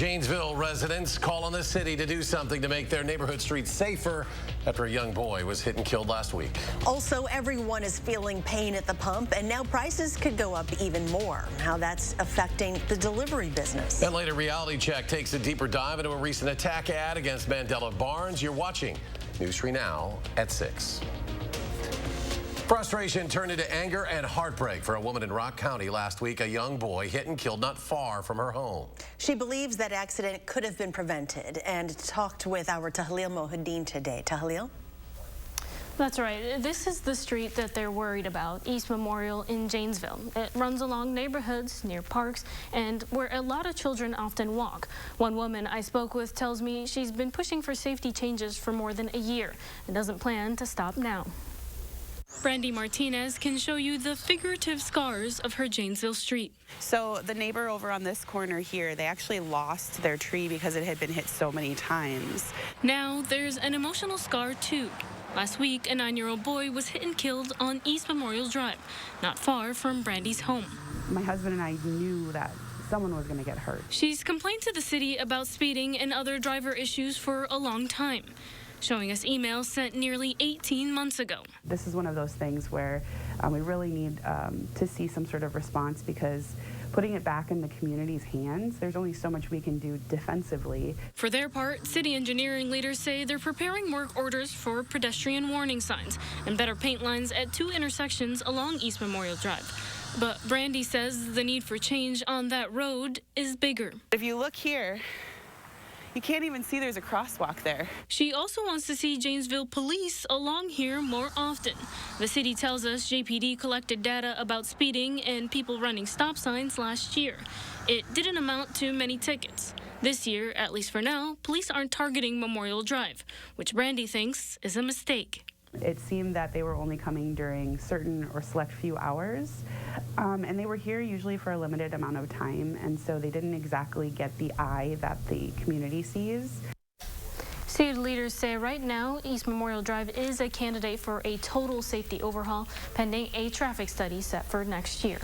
Janesville residents call on the city to do something to make their neighborhood streets safer after a young boy was hit and killed last week. Also, everyone is feeling pain at the pump, and now prices could go up even more. How that's affecting the delivery business. And later, Reality Check takes a deeper dive into a recent attack ad against Mandela Barnes. You're watching News 3 Now at 6. Frustration turned into anger and heartbreak for a woman in Rock County last week. A young boy hit and killed not far from her home. She believes that accident could have been prevented and talked with our Tahlil Mohideen today. Tahlil? That's right. This is the street that they're worried about, East Memorial in Janesville. It runs along neighborhoods, near parks, and where a lot of children often walk. One woman I spoke with tells me she's been pushing for safety changes for more than a year and doesn't plan to stop now. Brandy Martinez can show you the figurative scars of her Janesville street. So the neighbor over on this corner here, they actually lost their tree because it had been hit so many times. Now there's an emotional scar too. Last week, a 9-year-old boy was hit and killed on East Memorial Drive, not far from Brandy's home. My husband and I knew that someone was going to get hurt. She's complained to the city about speeding and other driver issues for a long time, showing us emails sent nearly 18 months ago. This is one of those things where we really need to see some sort of response, because putting it back in the community's hands, there's only so much we can do defensively. For their part, city engineering leaders say they're preparing work orders for pedestrian warning signs and better paint lines at 2 intersections along East Memorial Drive. But Brandy says the need for change on that road is bigger. If you look here, you can't even see there's a crosswalk there. She also wants to see Janesville police along here more often. The city tells us JPD collected data about speeding and people running stop signs last year. It didn't amount to many tickets. This year, at least for now, police aren't targeting Memorial Drive, which Brandy thinks is a mistake. It seemed that they were only coming during certain or select few hours, and they were here usually for a limited amount of time, and so they didn't exactly get the eye that the community sees. City leaders say right now East Memorial Drive is a candidate for a total safety overhaul, pending a traffic study set for next year.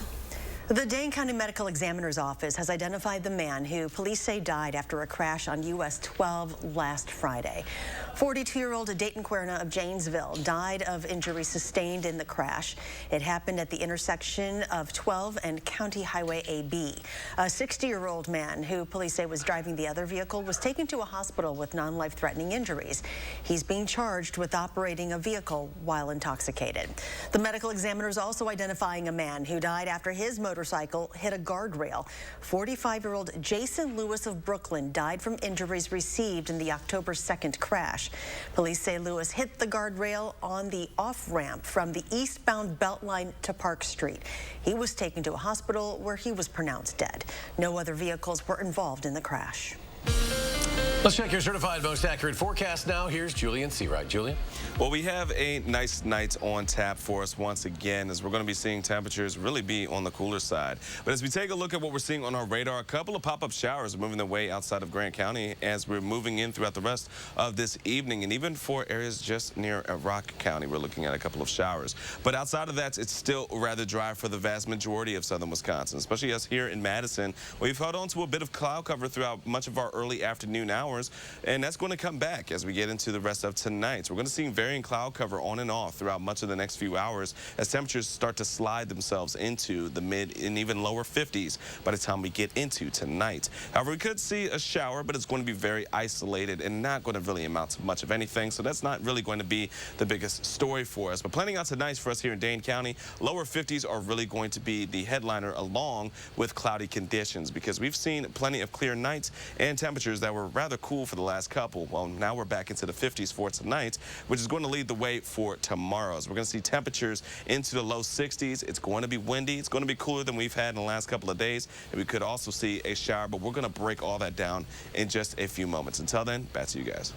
The Dane County Medical Examiner's Office has identified the man who police say died after a crash on US 12 last Friday. 42-year-old Dayton Querna of Janesville died of injuries sustained in the crash. It happened at the intersection of 12 and County Highway AB. A 60-year-old man who police say was driving the other vehicle was taken to a hospital with non-life-threatening injuries. He's being charged with operating a vehicle while intoxicated. The medical examiner is also identifying a man who died after his motorcycle hit a guardrail. 45-year-old Jason Lewis of Brooklyn died from injuries received in the October 2nd crash. Police say Lewis hit the guardrail on the off-ramp from the eastbound Beltline to Park Street. He was taken to a hospital where he was pronounced dead. No other vehicles were involved in the crash. Let's check your certified most accurate forecast now. Here's Julian Seawright. Julian? Well, we have a nice night on tap for us once again, as we're going to be seeing temperatures really be on the cooler side. But as we take a look at what we're seeing on our radar, a couple of pop-up showers are moving their way outside of Grant County as we're moving in throughout the rest of this evening. And even for areas just near Rock County, we're looking at a couple of showers. But outside of that, it's still rather dry for the vast majority of southern Wisconsin, especially us here in Madison. We've held on to a bit of cloud cover throughout much of our early afternoon hours, and that's going to come back as we get into the rest of tonight. So we're going to see varying cloud cover on and off throughout much of the next few hours as temperatures start to slide themselves into the mid and even lower 50s by the time we get into tonight. However, we could see a shower, but it's going to be very isolated and not going to really amount to much of anything. So that's not really going to be the biggest story for us. But planning out tonight for us here in Dane County, lower 50s are really going to be the headliner along with cloudy conditions, because we've seen plenty of clear nights and temperatures that were rather cool for the last couple. Well, now we're back into the 50s for tonight, which is going to lead the way for tomorrow. So we're going to see temperatures into the low 60s. It's going to be windy. It's going to be cooler than we've had in the last couple of days. And we could also see a shower, but we're going to break all that down in just a few moments. Until then, back to you guys.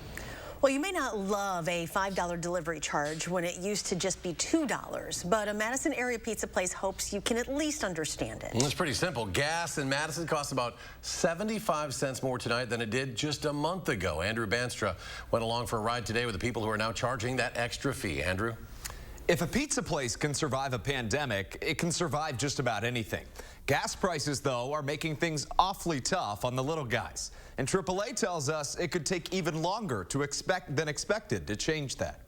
Well, you may not love a $5 delivery charge when it used to just be $2, but a Madison area pizza place hopes you can at least understand it. It's pretty simple. Gas in Madison costs about 75 cents more tonight than it did just a month ago. Andrew Banstra went along for a ride today with the people who are now charging that extra fee. Andrew? If a pizza place can survive a pandemic, it can survive just about anything. Gas prices, though, are making things awfully tough on the little guys. And AAA tells us it could take even longer than expected to change that.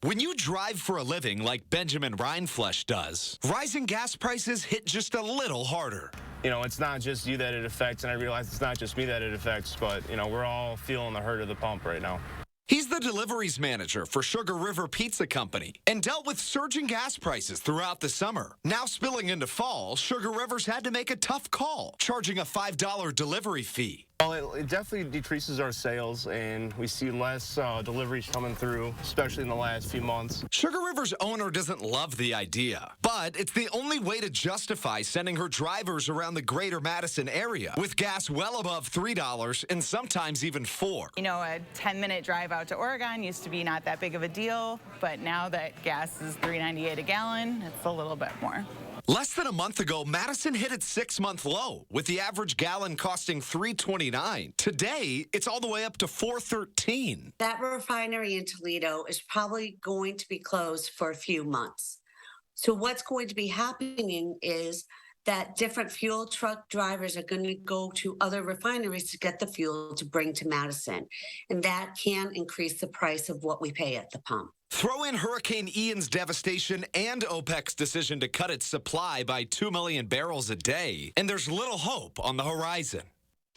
When you drive for a living like Benjamin Rindfleisch does, rising gas prices hit just a little harder. You know, it's not just you that it affects, and I realize it's not just me that it affects, but, you know, we're all feeling the hurt of the pump right now. He's the deliveries manager for Sugar River Pizza Company and dealt with surging gas prices throughout the summer. Now spilling into fall, Sugar River's had to make a tough call, charging a $5 delivery fee. Well, it definitely decreases our sales, and we see less deliveries coming through, especially in the last few months. Sugar River's owner doesn't love the idea, but it's the only way to justify sending her drivers around the greater Madison area, with gas well above $3 and sometimes even $4. You know, a 10-minute drive out to Oregon used to be not that big of a deal, but now that gas is $3.98 a gallon, it's a little bit more. Less than a month ago, Madison hit its 6-month low, with the average gallon costing $3.29. Today, it's all the way up to $4.13. That refinery in Toledo is probably going to be closed for a few months. So what's going to be happening is that different fuel truck drivers are going to go to other refineries to get the fuel to bring to Madison. And that can increase the price of what we pay at the pump. Throw in Hurricane Ian's devastation and OPEC's decision to cut its supply by 2 million barrels a day, and there's little hope on the horizon.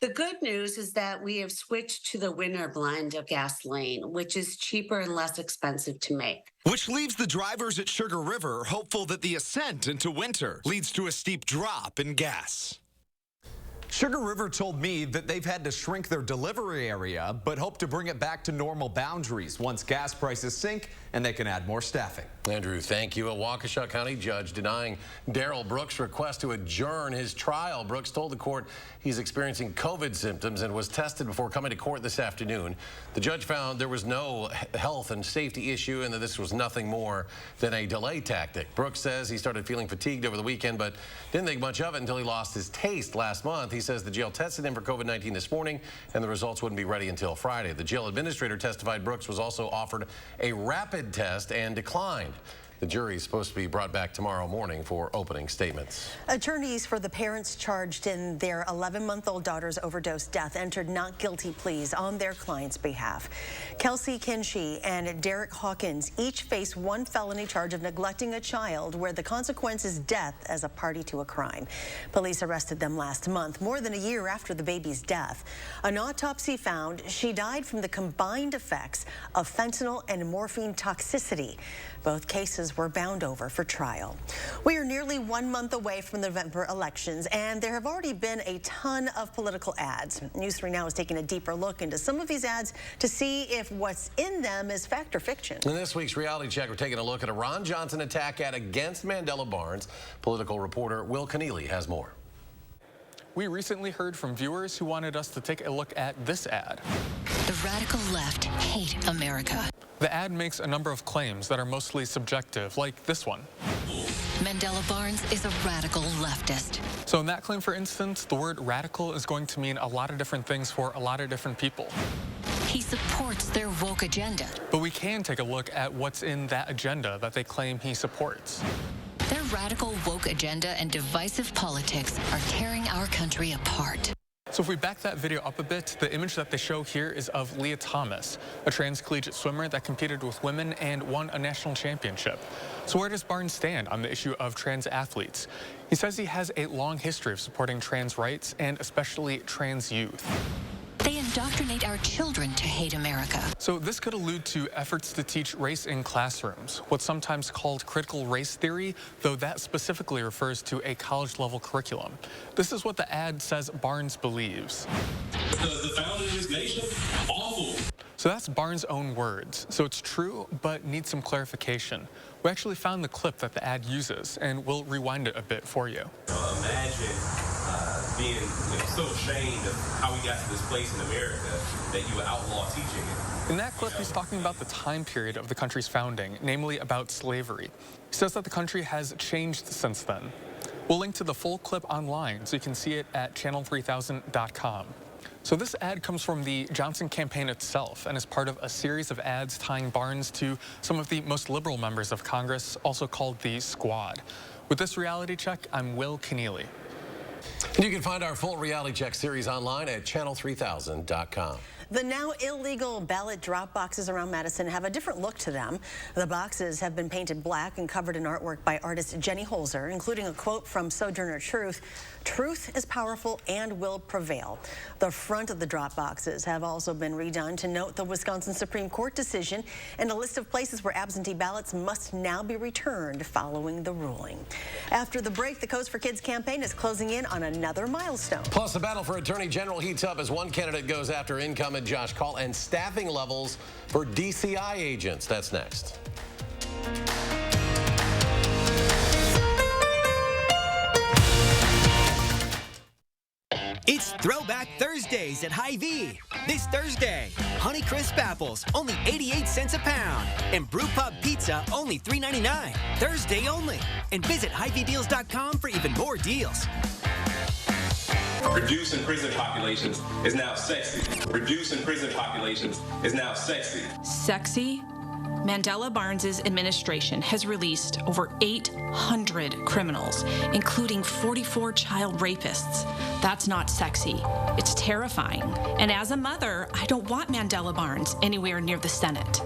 The good news is that we have switched to the winter blend of gasoline, which is cheaper and less expensive to make. Which leaves the drivers at Sugar River hopeful that the ascent into winter leads to a steep drop in gas. Sugar River told me that they've had to shrink their delivery area, but hope to bring it back to normal boundaries once gas prices sink and they can add more staffing. Andrew, thank you. A Waukesha County judge denying Daryl Brooks' request to adjourn his trial. Brooks told the court he's experiencing COVID symptoms and was tested before coming to court this afternoon. The judge found there was no health and safety issue and that this was nothing more than a delay tactic. Brooks says he started feeling fatigued over the weekend, but didn't think much of it until he lost his taste last month. He says the jail tested him for COVID-19 this morning, and the results wouldn't be ready until Friday. The jail administrator testified Brooks was also offered a rapid test and declined. The jury is supposed to be brought back tomorrow morning for opening statements. Attorneys for the parents charged in their 11-month-old daughter's overdose death entered not guilty pleas on their client's behalf. Kelsey Kinsey and Derek Hawkins each face one felony charge of neglecting a child where the consequence is death as a party to a crime. Police arrested them last month, more than a year after the baby's death. An autopsy found she died from the combined effects of fentanyl and morphine toxicity. Both cases were bound over for trial. We are nearly 1 month away from the November elections, and there have already been a ton of political ads. News 3 Now is taking a deeper look into some of these ads to see if what's in them is fact or fiction. In this week's Reality Check, we're taking a look at a Ron Johnson attack ad against Mandela Barnes. Political reporter Will Keneally has more. We recently heard from viewers who wanted us to take a look at this ad. The radical left hate America. The ad makes a number of claims that are mostly subjective, like this one. Mandela Barnes is a radical leftist. So in that claim, for instance, the word radical is going to mean a lot of different things for a lot of different people. He supports their woke agenda. But we can take a look at what's in that agenda that they claim he supports. Their radical woke agenda and divisive politics are tearing our country apart. So if we back that video up a bit, the image that they show here is of Leah Thomas, a trans collegiate swimmer that competed with women and won a national championship. So where does Barnes stand on the issue of trans athletes? He says he has a long history of supporting trans rights and especially trans youth. They indoctrinate our children to hate America. So this could allude to efforts to teach race in classrooms, what's sometimes called critical race theory, though that specifically refers to a college-level curriculum. This is what the ad says Barnes believes. The founding of this nation, awful. So that's Barnes' own words. So it's true, but needs some clarification. We actually found the clip that the ad uses, and we'll rewind it a bit for you. Imagine being so ashamed of how we got to this place in America that you would outlaw teaching it. In that clip, he's talking about the time period of the country's founding, namely about slavery. He says that the country has changed since then. We'll link to the full clip online so you can see it at channel3000.com. So this ad comes from the Johnson campaign itself and is part of a series of ads tying Barnes to some of the most liberal members of Congress, also called the Squad. With this reality check, I'm Will Keneally. And you can find our full reality check series online at channel3000.com. The now illegal ballot drop boxes around Madison have a different look to them. The boxes have been painted black and covered in artwork by artist Jenny Holzer, including a quote from Sojourner Truth: "Truth is powerful and will prevail." The front of the drop boxes have also been redone to note the Wisconsin Supreme Court decision and a list of places where absentee ballots must now be returned following the ruling. After the break, the Codes for Kids campaign is closing in on another milestone. Plus, the battle for Attorney General heats up as one candidate goes after incumbent Josh Call and staffing levels for DCI agents. That's next. It's Throwback Thursdays at Hy-Vee. This Thursday, Honeycrisp apples, only 88 cents a pound. And Brew Pub Pizza, only $3.99. Thursday only. And visit HyVeeDeals.com for even more deals. Reducing prison populations is now sexy. Reducing prison populations is now sexy. Sexy? Mandela Barnes's administration has released over 800 criminals, including 44 child rapists. That's not sexy. It's terrifying. And as a mother, I don't want Mandela Barnes anywhere near the Senate.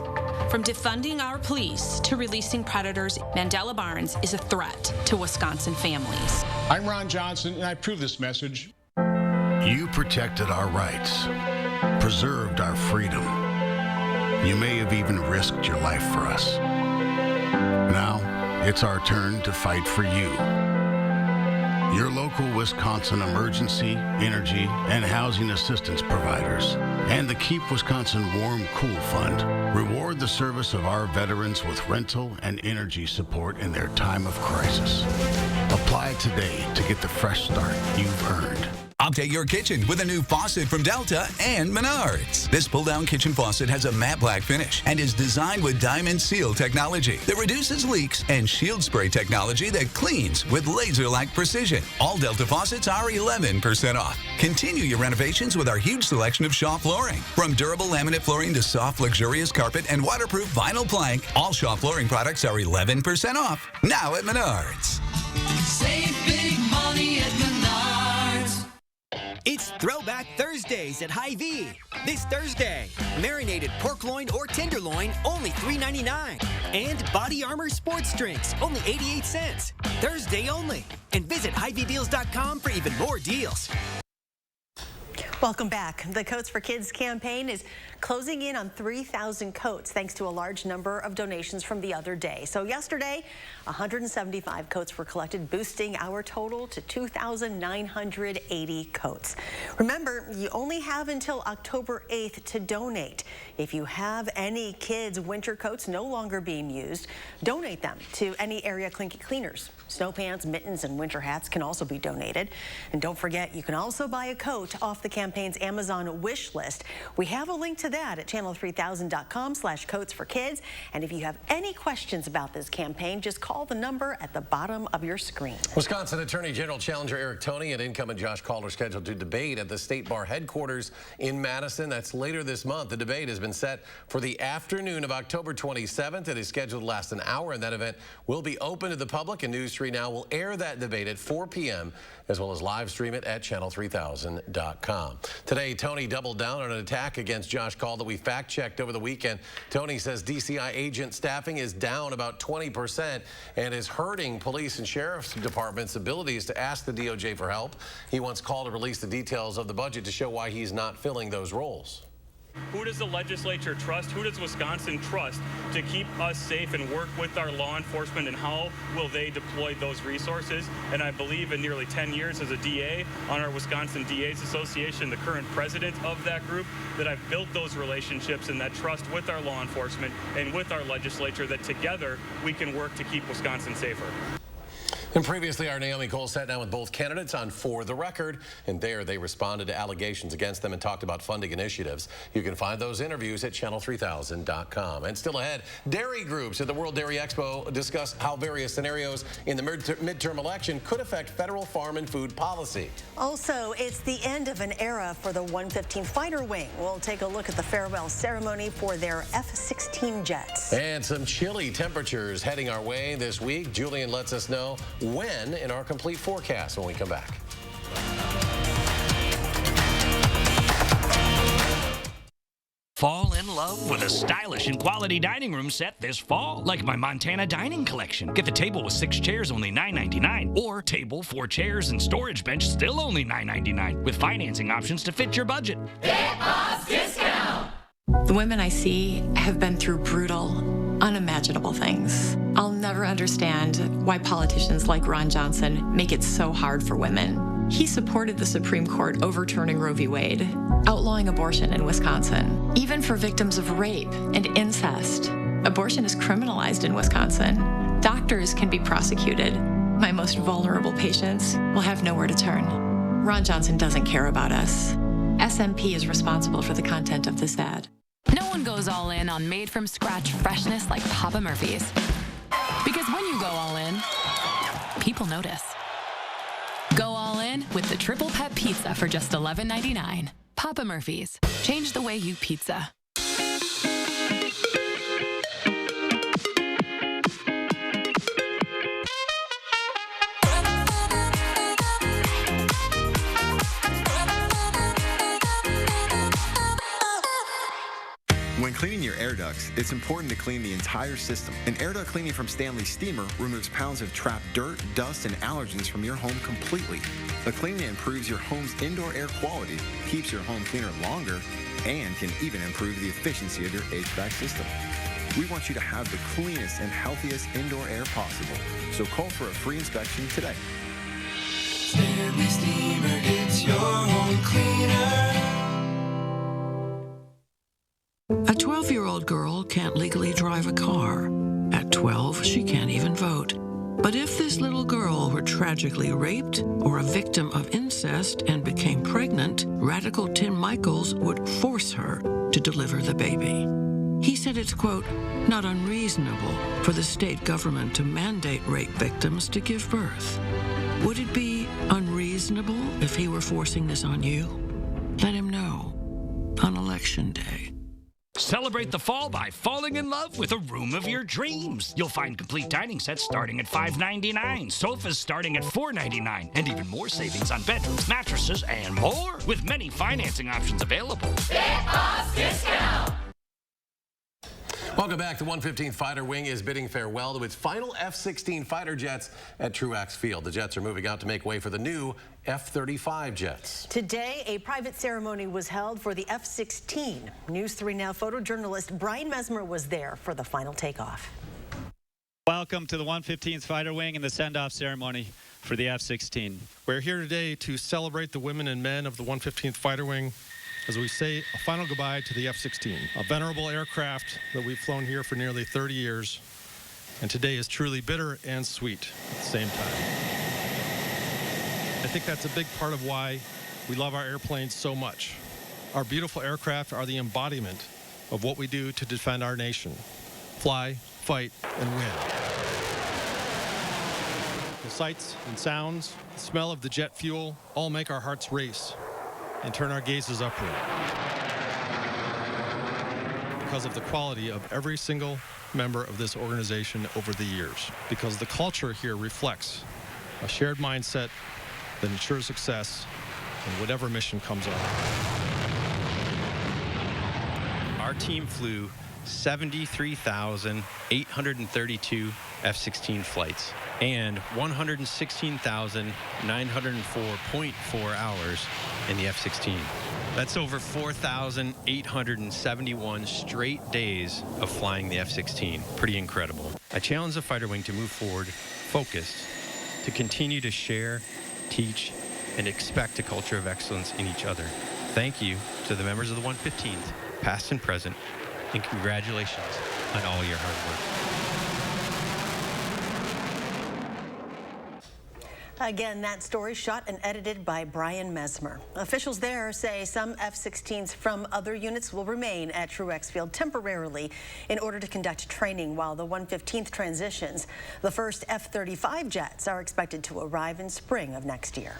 From defunding our police to releasing predators, Mandela Barnes is a threat to Wisconsin families. I'm Ron Johnson, and I approve this message. You protected our rights, preserved our freedom. You may have even risked your life for us. Now, it's our turn to fight for you. Your local Wisconsin emergency, energy, and housing assistance providers, and the Keep Wisconsin Warm Cool Fund reward the service of our veterans with rental and energy support in their time of crisis. Apply today to get the fresh start you've earned. Update your kitchen with a new faucet from Delta and Menards. This pull-down kitchen faucet has a matte black finish and is designed with diamond seal technology that reduces leaks and shield spray technology that cleans with laser-like precision. All Delta faucets are 11% off. Continue your renovations with our huge selection of Shaw flooring. From durable laminate flooring to soft, luxurious carpet and waterproof vinyl plank, all Shaw flooring products are 11% off. Now at Menards. Save big money at Menards. It's Throwback Thursdays at Hy-Vee. This Thursday, marinated pork loin or tenderloin, only $3.99. And Body Armor sports drinks, only 88 cents. Thursday only. And visit HyVeeDeals.com for even more deals. Welcome back. The Coats for Kids campaign is closing in on 3,000 coats thanks to a large number of donations from the other day. So yesterday, 175 coats were collected, boosting our total to 2,980 coats. Remember, you only have until October 8th to donate. If you have any kids' winter coats no longer being used, donate them to any area cleaners. Snow pants, mittens, and winter hats can also be donated. And don't forget, you can also buy a coat off the campaign's Amazon wish list. We have a link to that at channel3000.com/coats4kids. And if you have any questions about this campaign, just call the number at the bottom of your screen. Wisconsin Attorney General challenger Eric Toney and incumbent Josh Call are scheduled to debate at the State Bar headquarters in Madison. That's later this month. The debate has been set for the afternoon of October 27th. It is scheduled to last an hour, and that event will be open to the public, and News 3 Now will air that debate at 4 p.m. as well as live stream it at channel3000.com. Today, Toney doubled down on an attack against Josh Call that we fact-checked over the weekend. Toney says DCI agent staffing is down about 20% and is hurting police and sheriff's departments' abilities to ask the DOJ for help. He wants Call to release the details of the budget to show why he's not filling those roles. Who does the legislature trust? Who does Wisconsin trust to keep us safe and work with our law enforcement, and how will they deploy those resources? And I believe in nearly 10 years as a DA on our Wisconsin DAs Association, the current president of that group, that I've built those relationships and that trust with our law enforcement and with our legislature, that together we can work to keep Wisconsin safer. And previously, our Naomi Cole sat down with both candidates on For the Record, and there they responded to allegations against them and talked about funding initiatives. You can find those interviews at channel3000.com. And still ahead, dairy groups at the World Dairy Expo discuss how various scenarios in the midterm election could affect federal farm and food policy. Also, it's the end of an era for the 115 Fighter Wing. We'll take a look at the farewell ceremony for their F-16 jets. And some chilly temperatures heading our way this week. Julian lets us know When in our complete forecast when we come back. Fall in love with a stylish and quality dining room set this fall, like my Montana Dining Collection. Get the table with 6 chairs, only $9.99, or table, 4 chairs, and storage bench, still only $9.99, with financing options to fit your budget. Get Boss discount! The women I see have been through brutal, unimaginable things. I'll never understand why politicians like Ron Johnson make it so hard for women. He supported the Supreme Court overturning Roe v. Wade, outlawing abortion in Wisconsin. Even for victims of rape and incest, abortion is criminalized in Wisconsin. Doctors can be prosecuted. My most vulnerable patients will have nowhere to turn. Ron Johnson doesn't care about us. SMP is responsible for the content of this ad. No one goes all in on made-from-scratch freshness like Papa Murphy's. Because when you go all in, people notice. Go all in with the Triple Pet Pizza for just $11.99. Papa Murphy's. Change the way you pizza. When cleaning your air ducts, it's important to clean the entire system. An air duct cleaning from Stanley Steamer removes pounds of trapped dirt, dust, and allergens from your home completely. The cleaning improves your home's indoor air quality, keeps your home cleaner longer, and can even improve the efficiency of your HVAC system. We want you to have the cleanest and healthiest indoor air possible. So call for a free inspection today. Stanley Steamer gets your home cleaner. A 12-year-old girl can't legally drive a car. At 12, she can't even vote. But if this little girl were tragically raped or a victim of incest and became pregnant, Radical Tim Michaels would force her to deliver the baby. He said it's, quote, not unreasonable for the state government to mandate rape victims to give birth. Would it be unreasonable if he were forcing this on you? Let him know on Election Day. Celebrate the fall by falling in love with a room of your dreams. You'll find complete dining sets starting at $5.99, sofas starting at $4.99, and even more savings on bedrooms, mattresses, and more, with many financing options available. Get Boss discount! Welcome back. The 115th Fighter Wing is bidding farewell to its final F-16 fighter jets at Truax Field. The jets are moving out to make way for the new F-35 jets. Today, a private ceremony was held for the F-16. News 3 Now photojournalist Brian Mesmer was there for the final takeoff. Welcome to the 115th Fighter Wing and the send-off ceremony for the F-16. We're here today to celebrate the women and men of the 115th Fighter Wing as we say a final goodbye to the F-16, a venerable aircraft that we've flown here for nearly 30 years, and today is truly bitter and sweet at the same time. I think that's a big part of why we love our airplanes so much. Our beautiful aircraft are the embodiment of what we do to defend our nation. Fly, fight, and win. The sights and sounds, the smell of the jet fuel all make our hearts race and turn our gazes upward because of the quality of every single member of this organization over the years, because the culture here reflects a shared mindset that ensures success in whatever mission comes on. Our team flew 73,832 F-16 flights and 116,904.4 hours in the F-16. That's over 4,871 straight days of flying the F-16. Pretty incredible. I challenge the fighter wing to move forward, focused, to continue to share, teach, and expect a culture of excellence in each other. Thank you to the members of the 115th, past and present, and congratulations on all your hard work. Again, that story shot and edited by Brian Mesmer. Officials there say some F-16s from other units will remain at Truax Field temporarily in order to conduct training while the 115th transitions. The first F-35 jets are expected to arrive in spring of next year.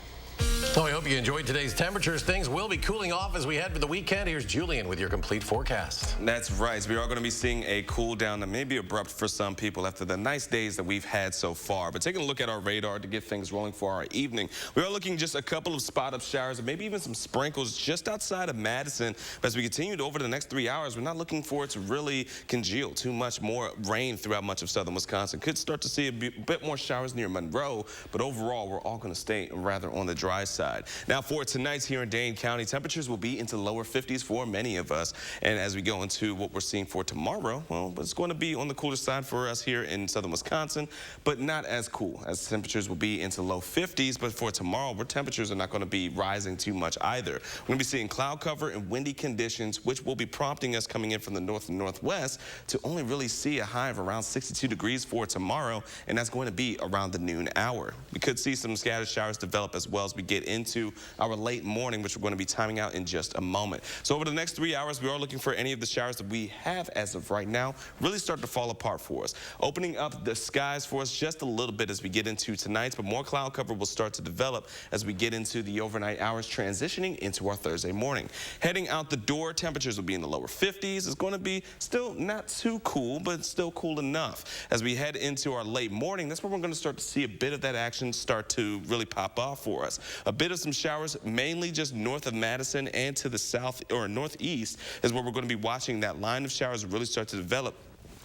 Well, we hope you enjoyed today's temperatures. Things will be cooling off as we head for the weekend. Here's Julian with your complete forecast. That's right. We are going to be seeing a cool down that may be abrupt for some people after the nice days that we've had so far. But taking a look at our radar to get things rolling for our evening, we are looking just a couple of spot-up showers and maybe even some sprinkles just outside of Madison. But as we continue over the next 3 hours, we're not looking for it to really congeal too much more rain throughout much of southern Wisconsin. Could start to see a bit more showers near Monroe, but overall, we're all going to stay rather on the dry side. Now for tonight's here in Dane County, temperatures will be into lower 50s for many of us. And as we go into what we're seeing for tomorrow, well, it's going to be on the cooler side for us here in southern Wisconsin, but not as cool, as temperatures will be into low 50s. But for tomorrow, where temperatures are not going to be rising too much either. We're going to be seeing cloud cover and windy conditions, which will be prompting us coming in from the north and northwest to only really see a high of around 62 degrees for tomorrow, and that's going to be around the noon hour. We could see some scattered showers develop as well as we get into our late morning, which we're going to be timing out in just a moment. So over the next 3 hours, we are looking for any of the showers that we have as of right now really start to fall apart for us, opening up the skies for us just a little bit as we get into tonight, but more cloud cover will start to develop as we get into the overnight hours, transitioning into our Thursday morning. Heading out the door, temperatures will be in the lower 50s. It's going to be still not too cool, but still cool enough. As we head into our late morning, that's where we're going to start to see a bit of that action start to really pop off for us. A bit of some showers, mainly just north of Madison and to the south or northeast is where we're going to be watching that line of showers really start to develop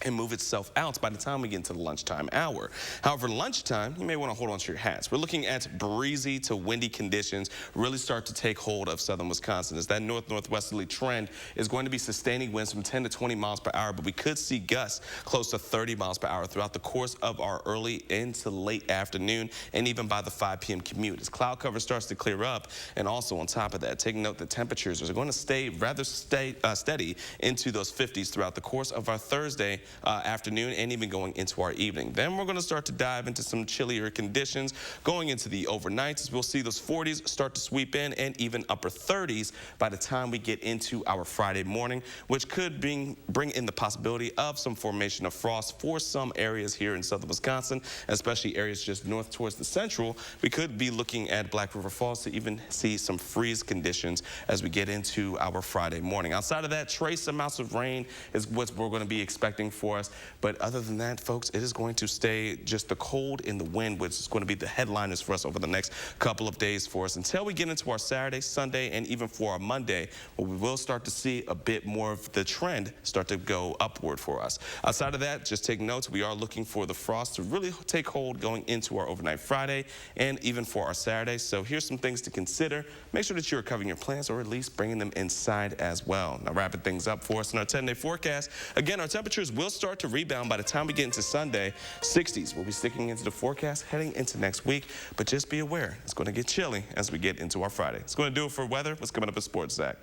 and move itself out by the time we get into the lunchtime hour. However, lunchtime, you may want to hold on to your hats. We're looking at breezy to windy conditions really start to take hold of southern Wisconsin as that north-northwesterly trend is going to be sustaining winds from 10 to 20 miles per hour, but we could see gusts close to 30 miles per hour throughout the course of our early into late afternoon and even by the 5 p.m. commute as cloud cover starts to clear up. And also on top of that, take note that temperatures are going to stay rather steady into those 50s throughout the course of our Thursday afternoon and even going into our evening. Then we're going to start to dive into some chillier conditions going into the overnights as we'll see those 40s start to sweep in and even upper 30s by the time we get into our Friday morning, which could bring in the possibility of some formation of frost for some areas here in southern Wisconsin, especially areas just north towards the central. We could be looking at Black River Falls to even see some freeze conditions as we get into our Friday morning. Outside of that, trace amounts of rain is what we're going to be expecting for us. But other than that, folks, it is going to stay just the cold and the wind, which is going to be the headliners for us over the next couple of days for us until we get into our Saturday, Sunday, and even for our Monday, where we will start to see a bit more of the trend start to go upward for us. Outside of that, just take notes. We are looking for the frost to really take hold going into our overnight Friday and even for our Saturday. So here's some things to consider. Make sure that you're covering your plants or at least bringing them inside as well. Now, wrapping things up for us in our 10-day forecast. Again, our temperatures will start to rebound by the time we get into Sunday. 60s will be sticking into the forecast heading into next week, but just be aware it's going to get chilly as we get into our Friday. It's going to do it for weather. What's coming up in sports, Zach?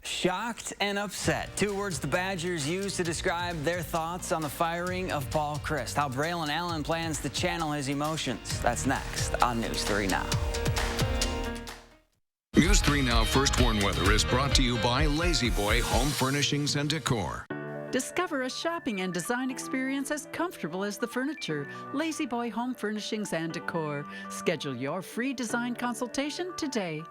Shocked and upset. 2 words the Badgers use to describe their thoughts on the firing of Paul Chryst. How Braylon Allen plans to channel his emotions. That's next on News 3 Now. News 3 Now First Warn Weather is brought to you by Lazy Boy Home Furnishings and Decor. Discover a shopping and design experience as comfortable as the furniture. Lazy Boy Home Furnishings and Decor. Schedule your free design consultation today.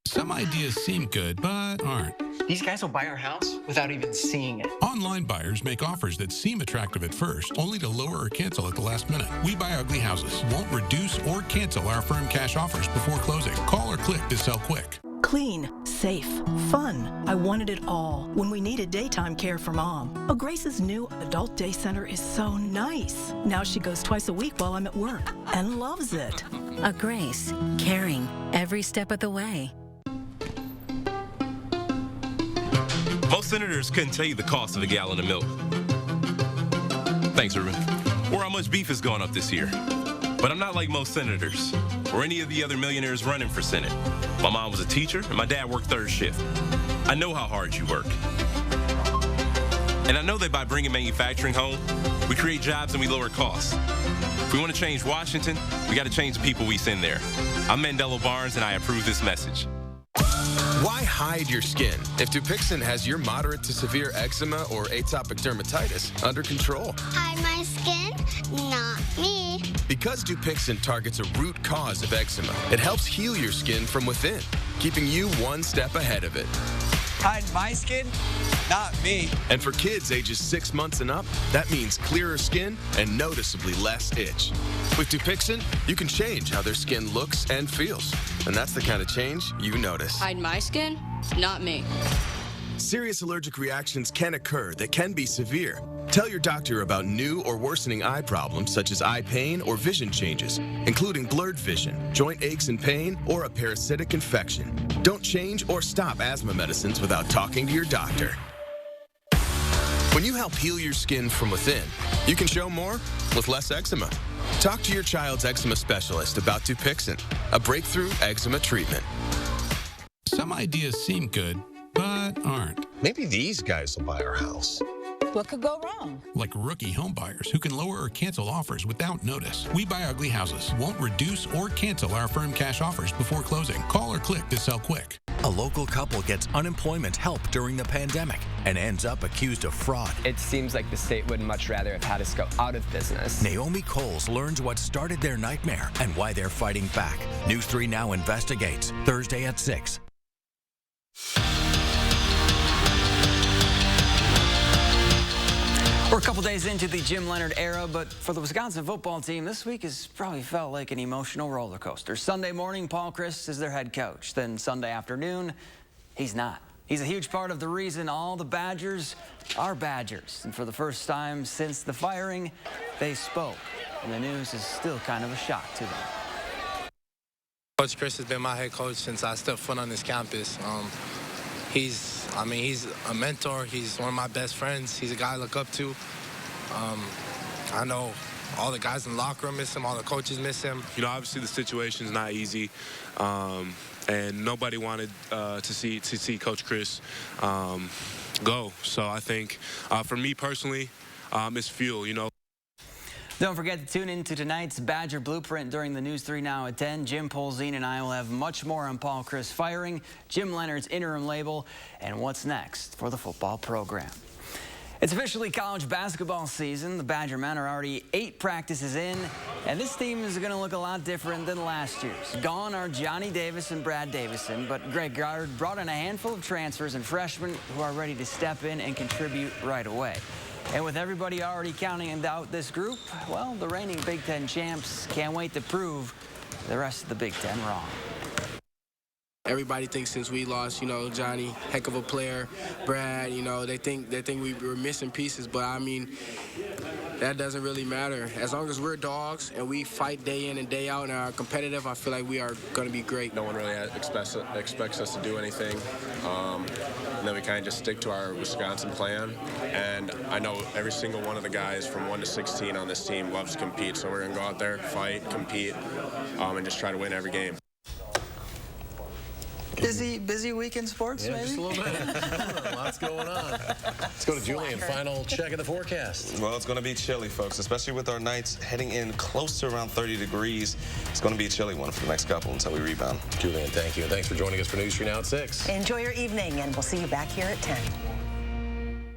Some ideas seem good, but aren't. These guys will buy our house without even seeing it. Online buyers make offers that seem attractive at first, only to lower or cancel at the last minute. We Buy Ugly Houses won't reduce or cancel our firm cash offers before closing. Call or click to sell quick. Clean, safe, fun. I wanted it all when we needed daytime care for Mom. Oh, Grace's new adult day center is so nice. Now she goes twice a week while I'm at work and loves it. A Grace, caring every step of the way. Most senators couldn't tell you the cost of a gallon of milk. Thanks, Ruben. Or how much beef has gone up this year. But I'm not like most senators or any of the other millionaires running for Senate. My mom was a teacher and my dad worked third shift. I know how hard you work. And I know that by bringing manufacturing home, we create jobs and we lower costs. If we want to change Washington, we got to change the people we send there. I'm Mandela Barnes and I approve this message. Why hide your skin if Dupixent has your moderate to severe eczema or atopic dermatitis under control? Hide my skin? Not me. Because Dupixent targets a root cause of eczema, it helps heal your skin from within, keeping you one step ahead of it. Hide my skin? Not me. And for kids ages 6 months and up, that means clearer skin and noticeably less itch. With Dupixent, you can change how their skin looks and feels. And that's the kind of change you notice. Hide my skin? Not me. Serious allergic reactions can occur that can be severe. Tell your doctor about new or worsening eye problems such as eye pain or vision changes, including blurred vision, joint aches and pain, or a parasitic infection. Don't change or stop asthma medicines without talking to your doctor. When you help heal your skin from within, you can show more with less eczema. Talk to your child's eczema specialist about Dupixent, a breakthrough eczema treatment. Some ideas seem good, but aren't. Maybe these guys will buy our house. What could go wrong? Like rookie home buyers who can lower or cancel offers without notice. We Buy Ugly Houses won't reduce or cancel our firm cash offers before closing. Call or click to sell quick. A local couple gets unemployment help during the pandemic and ends up accused of fraud. It seems like the state would much rather have had us go out of business. Naomi Coles learns what started their nightmare and why they're fighting back. News 3 Now investigates, Thursday at 6. We're a couple days into the Jim Leonhard era, but for the Wisconsin football team, this week has probably felt like an emotional roller coaster. Sunday morning, Paul Chryst is their head coach. Then Sunday afternoon, he's not. He's a huge part of the reason all the Badgers are Badgers. And for the first time since the firing, they spoke. And the news is still kind of a shock to them. Coach Chryst has been my head coach since I stepped foot on this campus. He's a mentor. He's one of my best friends. He's a guy I look up to. I know all the guys in the locker room miss him. All the coaches miss him. You know, obviously the situation's not easy, and nobody wanted to see Coach Chryst go. So I think for me personally, it's fuel. You know. Don't forget to tune in to tonight's Badger Blueprint during the News 3 Now at 10. Jim Polzine and I will have much more on Paul Chryst firing, Jim Leonhard's interim label, and what's next for the football program. It's officially college basketball season. The Badger men are already 8 practices in, and this team is going to look a lot different than last year's. Gone are Johnny Davis and Brad Davison, but Greg Gard brought in a handful of transfers and freshmen who are ready to step in and contribute right away. And with everybody already counting out this group, well, the reigning Big Ten champs can't wait to prove the rest of the Big Ten wrong. Everybody thinks since we lost, you know, Johnny, heck of a player, Brad, you know, they think we were missing pieces, but I mean, that doesn't really matter. As long as we're dogs and we fight day in and day out and are competitive, I feel like we are going to be great. No one really expects us to do anything. And then we kind of just stick to our Wisconsin plan. And I know every single one of the guys from 1 to 16 on this team loves to compete. So we're going to go out there, fight, compete, and just try to win every game. Busy week in sports, maybe? Just a little bit. Lots going on. Let's go to Julian. Final check of the forecast. Well, it's going to be chilly, folks, especially with our nights heading in close to around 30 degrees. It's going to be a chilly one for the next couple until we rebound. Julian, thank you. And thanks for joining us for News 3 Now at 6. Enjoy your evening, and we'll see you back here at 10.